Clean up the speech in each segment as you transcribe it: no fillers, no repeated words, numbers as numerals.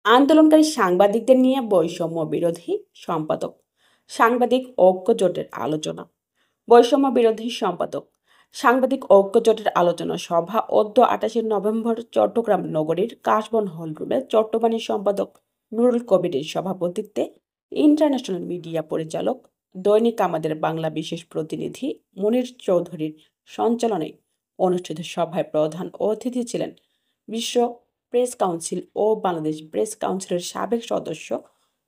আন্দোলনকারী সাংবাদিকদের নিয়ে বৈষম্য বিরোধী সম্পাদক সাংবাদিক ঐক্য জোটের আলোচনা। বৈষম্য বিরোধী সম্পাদক সাংবাদিক ঐক্য জোটের আলোচনা সভা 28 নভেম্বর চট্টগ্রাম নগরীর কাশবন হলরুমে চট্টগ্রামের সম্পাদক নুরুল কবিরের সভাপতিত্বে ইন্টারন্যাশনাল মিডিয়া পরিচালক দৈনিক আমাদের বাংলা বিশেষ প্রতিনিধি মুনীর চৌধুরীর সঞ্চালনে অনুষ্ঠিত সভায় প্রধান অতিথি ছিলেন বিশ্ব প্রেস কাউন্সিল ও বাংলাদেশ প্রেস কাউন্সিলের সাবেক সদস্য,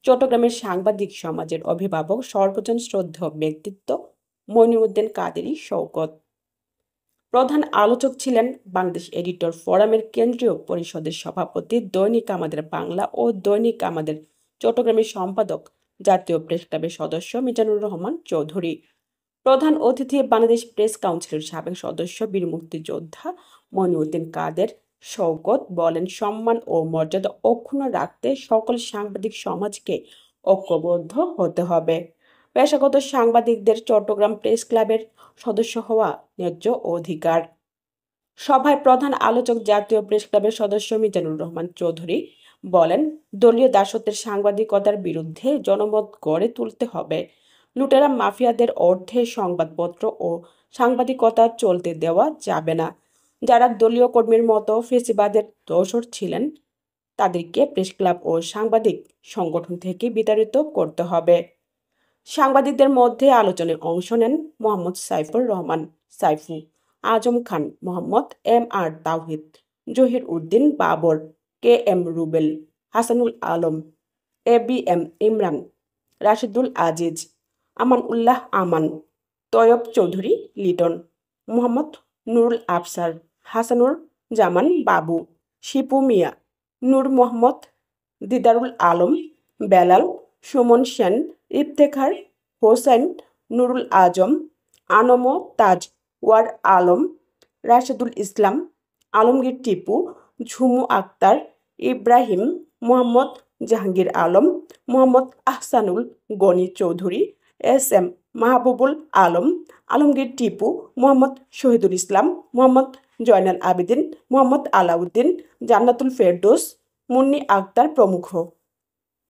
চট্টগ্রামের সাংবাদিক সমাজের অভিভাবক, সর্বজন শ্রদ্ধেয় ব্যক্তিত্ব মইনুদ্দিন কাদেরী শওকত। প্রধান আলোচক ছিলেন বাংলাদেশ এডিটর ফোরামের কেন্দ্রীয় পরিষদের সভাপতি, দৈনিক আমাদের বাংলা ও দৈনিক আমাদের চট্টগ্রামের সম্পাদক, জাতীয় প্রেস ক্লাবের সদস্য মিজানুর রহমান চৌধুরী। প্রধান অতিথি বাংলাদেশ প্রেস কাউন্সিলের সাবেক সদস্য বীর মুক্তিযোদ্ধা মইনুদ্দিন কাদের শওকত বলেন, সম্মান ও মর্যাদা অক্ষুণ্ণ রাখতে সকল সাংবাদিক সমাজকে ঐক্যবদ্ধ হতে হবে। পেশাগত সাংবাদিকদের চট্টগ্রাম প্রেস ক্লাবের সদস্য হওয়া ন্যায্য অধিকার। সভায় প্রধান আলোচক জাতীয় প্রেস ক্লাবের সদস্য মিজানুর রহমান চৌধুরী বলেন, দলীয় দাসত্বের সাংবাদিকতার বিরুদ্ধে জনমত গড়ে তুলতে হবে। লুটেরা মাফিয়াদের অর্থে সংবাদপত্র ও সাংবাদিকতা চলতে দেওয়া যাবে না। যারা দলীয় কর্মীর মতো ফেসিবাদের দোসর ছিলেন তাদেরকে প্রেস ক্লাব ও সাংবাদিক সংগঠন থেকে বিতাড়িত করতে হবে। সাংবাদিকদের মধ্যে আলোচনায় অংশ নেন মোহাম্মদ সাইফুর রহমান সাইফু, আজম খান, মোহাম্মদ এম আর তাওহিদ, Zahir Uddin Babur, K M Rubel, Hasanul Alam, A B M Imran, Rashidul Aziz, Aman Ullah Aman, তয়ব Chowdhury Liton, Mohammad Nurul Afsar, Hasanur Zaman Babu, Shipu Mia, Noor Mohammad, Didarul Alam, Belal, Suman Sen, Iftekhar Hossain, Nurul Azam, Anam Taj, war Alam, Rashedul Islam, Alamgir Tipu, Jhumu Akter, Ibrahim, Mohammad Jahangir Alam, Mohammad Ahsanul Gani Chowdhury, S M Mahbubul Alam, Alamgir Tipu, Mohammad Shahidul Islam, Mohammad Joynal Abedin, Mohammad Alauddin, Jannatul Ferdous, Munni Akter প্রমুখ।